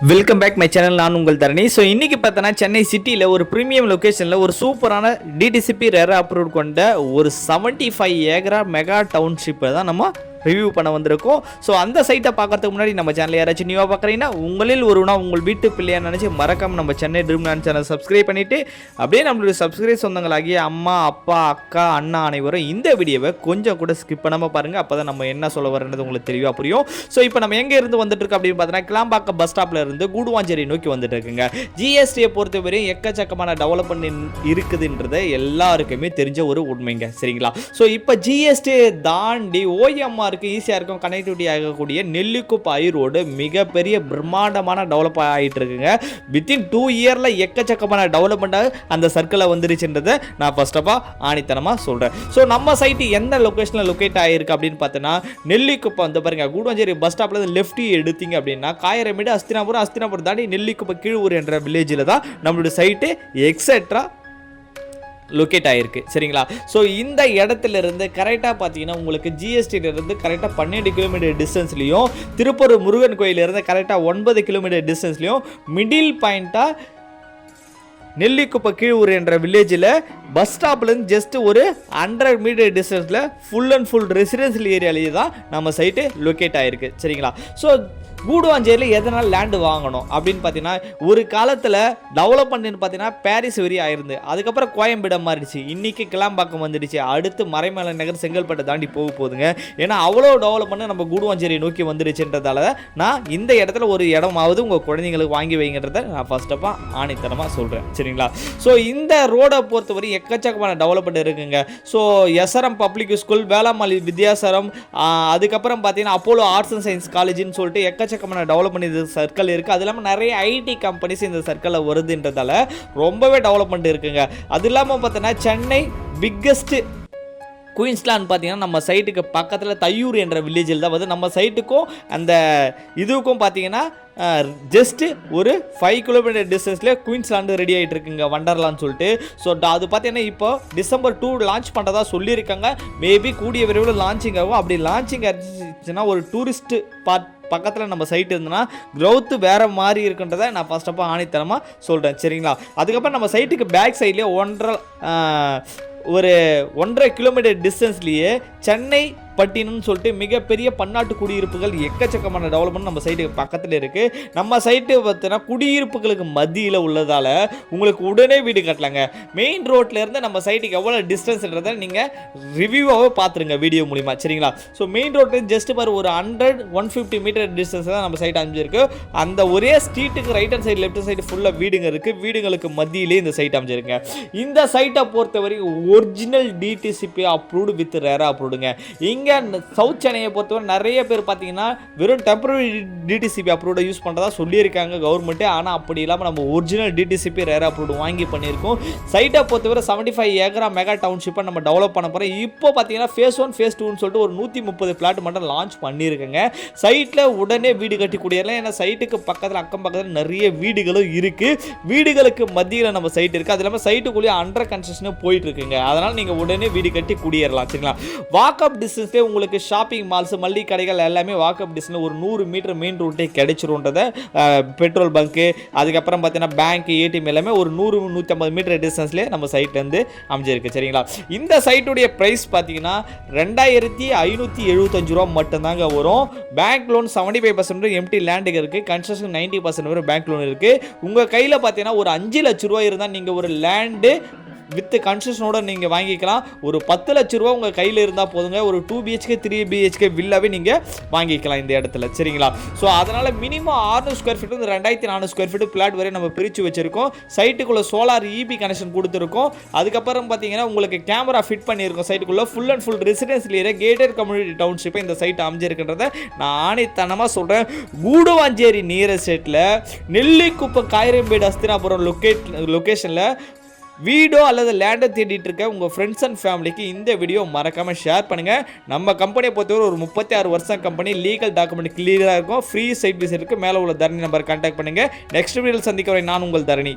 Welcome back my channel. நான் உங்கள் தரணி. So இன்றைக்கி பார்த்தோன்னா சென்னை சிட்டியில் ஒரு ப்ரீமியம் லொக்கேஷனில் ஒரு சூப்பரான டிடிசிபி ரெரா அப்ரூவ் கொண்ட ஒரு 75 ஏக்கரா மெகா டவுன்ஷிப்பை தான் நம்ம ரிவ்யூ பண்ண வந்திருக்கோம். ஸோ அந்த சைட்டை பார்க்கறதுக்கு முன்னாடி நம்ம சேனல் யாராச்சும் நியூவாக பார்க்குறீங்கன்னா உங்களில் ஒருவனா உங்கள் வீட்டு பிள்ளையா நினச்சி மறக்காம நம்ம Chennai dream land channel subscribe பண்ணிவிட்டு அப்படியே நம்மளுடைய சப்ஸ்கிரைப் சொந்தங்களாகிய அம்மா அப்பா அக்கா அண்ணா அனைவரும் இந்த வீடியோவை கொஞ்சம் கூட ஸ்கிப் பண்ணாமல் பாருங்கள். அப்போ தான் நம்ம என்ன சொல்ல வரது உங்களுக்கு தெளிவாக புரியும். ஸோ இப்போ நம்ம எங்கே இருந்து வந்துட்டு இருக்கோம் அப்படின்னு பார்த்தோன்னா கிளாம்பாக்கம் பஸ் ஸ்டாப்பில் இருந்து கூடுவாஞ்சேரி நோக்கி வந்துட்டு இருக்குங்க. ஜிஎஸ்டியை பொறுத்தவரையும் எக்கச்சக்கமான டெவலப்மெண்ட் இருக்குதுன்றதை எல்லாருக்குமே தெரிஞ்ச ஒரு உண்மைங்க. சரிங்களா? ஸோ இப்போ ஜிஎஸ்டி தாண்டி ஓஎம்ஆர் ஈஸியாக இருக்கும் கனெக்டிவிட்டி ஆகக்கூடிய நெல்லிக்குப்பை ரோடு மிகப்பெரிய பிரம்மாண்டமான டெவலப் ஆகிட்டு இருக்குங்க. வித்தின் 2 இயரில் எக்கச்சக்கமான டெவலப்மெண்ட்டாக அந்த சர்க்கிளில் வந்துருச்சுன்றதை நான் ஃபர்ஸ்ட் ஆஃப் ஆணித்தனமாக சொல்கிறேன். ஸோ நம்ம சைட்டு எந்த லொக்கேஷனில் லொக்கேட் ஆகிருக்கு அப்படின்னு பார்த்தோன்னா நெல்லிக்குப்பை வந்து பாருங்க கூடுவாஞ்சேரி பஸ் ஸ்டாப்ல லெஃப்ட் எடுத்தீங்க அப்படின்னா காயரமேடு அஸ்தினாபுரம் தாண்டி நெல்லிக்குப்பை கீழூர் என்ற வில்லேஜில் தான் நம்மளுடைய சைட்டு எக்ஸெட்ரா லொக்கேட் ஆகிருக்கு. சரிங்களா? ஸோ இந்த இடத்துல இருந்து கரெக்டாக பார்த்தீங்கன்னா உங்களுக்கு ஜிஎஸ்டியிலிருந்து கரெக்டாக 12 கிலோமீட்டர் டிஸ்டன்ஸ்லையும் திருப்பூர் முருகன் கோயிலிருந்து கரெக்டாக 9 கிலோமீட்டர் டிஸ்டன்ஸ்லையும் மிடில் பாயிண்ட்டாக நெல்லிக்குப்பை கீழூர் என்ற வில்லேஜில் பஸ் ஸ்டாப்லேருந்து ஜஸ்ட் ஒரு 100 மீட்டர் டிஸ்டன்ஸில் ஃபுல் அண்ட் ஃபுல் ரெசிடென்ஷியல் ஏரியாலேயே தான் நம்ம சைட்டு லொக்கேட் ஆகிருக்கு. சரிங்களா? ஸோ கூடுவாஞ்சேரியில் எதனால் லேண்டு வாங்கணும் அப்படின்னு பார்த்தீங்கன்னா ஒரு காலத்தில் டெவலப்மெண்ட்னு பார்த்தீங்கன்னா பாரிஸ் வரி ஆயிருந்து, அதுக்கப்புறம் கோயம்பேடு மாறிடுச்சு, இன்றைக்கி கிளாம்பாக்கம் வந்துடுச்சு, அடுத்து மறைமலை நகர் செங்கல்பட்டை தாண்டி போகுதுங்க. ஏன்னா அவ்வளோ டெவலப்மெண்ட் நம்ம கூடுவாஞ்சேரி நோக்கி வந்துடுச்சுன்றதால நான் இந்த இடத்துல ஒரு இடமாவது உங்கள் குழந்தைங்களுக்கு வாங்கி வைங்கன்றதை நான் ஃபர்ஸ்ட் ஆஃப் ஆணித்தனமாக சொல்கிறேன். சரிங்களா? ஸோ இந்த ரோடை பொறுத்தவரை எக்கச்சக்கமான டெவலப்மெண்ட் இருக்குங்க. So SRM public school, Velammal Vidyashram, அதுக்கப்புறம் பார்த்தீங்கன்னா அப்போலோ ஆர்ட்ஸ் அண்ட் சயின்ஸ் காலேஜ்னு சொல்லிட்டு எக்கச்சக்கமான டெவலப்மெண்ட் இந்த சர்க்கிள் இருக்குது. அது இல்லாமல் நிறைய ஐடி கம்பெனிஸ் இந்த சர்க்கிளில் வருதுன்றதால ரொம்பவே டெவலப்மெண்ட் இருக்குங்க. அது இல்லாமல் பார்த்தோன்னா சென்னை பிக்கஸ்ட் குயின்ஸ்லாண்ட் பார்த்தீங்கன்னா நம்ம சைட்டுக்கு பக்கத்தில் தையூர் என்ற வில்லேஜில் தான் வந்து நம்ம சைட்டுக்கும் அந்த இதுக்கும் பார்த்தீங்கன்னா ஜஸ்ட்டு ஒரு 5 கிலோமீட்டர் டிஸ்டன்ஸில் குயின்ஸ்லாண்டு ரெடி ஆகிட்டு இருக்குங்க, வண்டர்லான்னு சொல்லிட்டு. ஸோ அது பார்த்தீங்கன்னா இப்போ டிசம்பர் 2 லான்ச் பண்ணுறதா சொல்லியிருக்காங்க. மேபி கூடிய விரைவில் லான்ச்சிங் ஆகும். அப்படி லான்ச்சிங் ஆச்சுன்னா ஒரு டூரிஸ்ட் பக்கத்தில் நம்ம சைட் இருந்ததுன்னா க்ரௌத்து வேறு மாதிரி இருக்குன்றதை நான் ஃபர்ஸ்ட் ஆஃப் ஆணித்தனமாக சொல்கிறேன். சரிங்களா? அதுக்கப்புறம் நம்ம சைட்டுக்கு பேக் சைட்லேயே 1.5 கிலோமீட்டர் டிஸ்டன்ஸ்லேயே சென்னை பட்டினம்னு சொல்லிட்டு மிகப்பெரிய பன்னாட்டு குடியிருப்புகள் எக்கச்சக்கமான டெவலப்மெண்ட் நம்ம சைட்டுக்கு பக்கத்தில் இருக்குது. நம்ம சைட்டு பார்த்தீங்கன்னா குடியிருப்புகளுக்கு மத்தியில் உள்ளதால் உங்களுக்கு உடனே வீடு கட்டலாங்க. மெயின் ரோட்லேருந்து நம்ம சைட்டுக்கு எவ்வளோ டிஸ்டன்ஸ்ன்றதை நீங்கள் ரிவ்யூவாகவே பார்த்துருங்க வீடியோ மூலிமா. சரிங்களா? ஸோ மெயின் ரோட்லேருந்து ஜஸ்ட் பாரு ஒரு 150 மீட்டர் டிஸ்டன்ஸ் தான் நம்ம சைட் அமைஞ்சிருக்கு. அந்த ஒரே ஸ்ட்ரீட்டுக்கு right hand side left side ஃபுல்லாக வீடுங்க இருக்குது. வீடுங்களுக்கு மத்தியிலே இந்த சைட் அமைஞ்சிருங்க. இந்த சைட்டை பொறுத்தவரைக்கும் original DTCP approved with RERA அப்ரூவ்டுங்க. இங்கே சவுத் சென்னையை பொறுத்தவரை நிறைய பேர் பார்த்தீங்கன்னா வெறும் டெம்பரரி டிடிசிபி அப்ரூவ்டை யூஸ் பண்ணுறதா சொல்லியிருக்காங்க கவர்மெண்ட்டு. ஆனால் அப்படி இல்லாமல் நம்ம ஒரிஜினல் டிடிசிபி ரெரா அப்ரூவ்டு வாங்கி பண்ணியிருக்கோம். சைட்டை பொறுத்தவரை 75 ஏக்கரா மெகா டவுன்ஷிப்பை நம்ம டெவலப் பண்ண போகிறோம். இப்போ பார்த்தீங்கன்னா ஃபேஸ் 1 ஃபேஸ் 2ன்னு சொல்லிட்டு ஒரு 130 பிளாட் மட்டும் லான்ச் பண்ணியிருக்கேங்க. சைட்டில் உடனே வீடு கட்டி குடியேறலாம். ஏன்னா சைட்டுக்கு பக்கத்தில் அக்கம் பக்கத்தில் நிறைய வீடுகளும் இருக்குது. வீடுகளுக்கு மத்தியில் நம்ம சைட் இருக்குது. அது இல்லாமல் சைட்டுக்குள்ளேயே அண்டர் கன்ஸ்ட்ரக்ஷனும் போயிட்டு இருக்குங்க. அதனால் நீங்கள் உடனே வீடு கட்டி குடியேறலாம். சரிங்களா? வாக்அப் டிஸ்டன்ஸ் உங்களுக்கு ஷாப்பிங் மால்ஸ் மல்லிகை கடைகள் எல்லாமே வாக்அப் டிஸ்டன்ஸ் ஒரு 100 மீட்டர் மெயின் ரோட்டே கிடைச்சிருன்றத பெட்ரோல் பங்க்கு, அதுக்கப்புறம் பார்த்தீங்கன்னா பேங்க், ஏடிஎம் எல்லாமே ஒரு 100-150 மீட்டர் டிஸ்டன்ஸ்லேயே நம்ம சைட்லேருந்து அமைஞ்சிருக்கு. சரிங்களா? இந்த சைட்டுடைய ப்ரைஸ் பார்த்தீங்கன்னா 2575 ரூபா மட்டும்தாங்க வரும். பேங்க் லோன் 75% எம்டி லேண்டுக்கு இருக்குது. கன்ஸ்ட்ரக்ஷன் 90% வரை பேங்க் லோன் இருக்குது. உங்கள் கையில் பார்த்தீங்கன்னா ஒரு 5 லட்ச ரூபா இருந்தால் நீங்கள் ஒரு லேண்டு வித் கன்ஸ்ட்ரக்ஷனோட நீங்கள் வாங்கிக்கலாம். ஒரு 10 லட்ச ரூபா உங்கள் கையில் இருந்தால் போதுங்க. ஒரு 2 BHK 3 BHK வில்லாவே நீங்கள் வாங்கிக்கலாம் இந்த இடத்துல. சரிங்களா? ஸோ அதனால் மினிமம் 600 ஸ்கொயர் ஃபீட் வந்து 2400 ஸ்கொயர் ஃபீட் பிளாட் வரை நம்ம பிரித்து வச்சுருக்கோம். சைட்டுக்குள்ளே சோலார் இபி கனெக்ஷன் கொடுத்துருக்கோம். அதுக்கப்புறம் பார்த்தீங்கன்னா உங்களுக்கு கேமரா ஃபிட் பண்ணியிருக்கோம். சைட்டுக்குள்ளே full and full residential area gated community டவுன்ஷிப்பை இந்த சைட் அமைஞ்சிருக்குன்றதை நான் ஆணித்தனமாக சொல்கிறேன். கூடுவாஞ்சேரி நியரஸ்டேட்டில் நெல்லிக்குப்பை காயரம்பேடு அஸ்தினாபுரம் லொக்கேஷனில் வீடோ அல்லது லேண்டோ தேடிட்டு இருக்க உங்கள் ஃப்ரெண்ட்ஸ் அண்ட் ஃபேமிலிக்கு இந்த வீடியோ மறக்காமல் ஷேர் பண்ணுங்கள். நம்ம கம்பெனியை பொறுத்தவரை ஒரு 36 வருஷம் கம்பெனி, லீகல் டாக்குமெண்ட் கிளியராக இருக்கும். ஃப்ரீ சைட் விசிட் இருக்குது. மேலே உள்ள தரணி நம்பர் கான்டாக்ட் பண்ணுங்கள். நெக்ஸ்ட் வீடியோவில் சந்திக்க வரை நான் உங்கள் தரணி.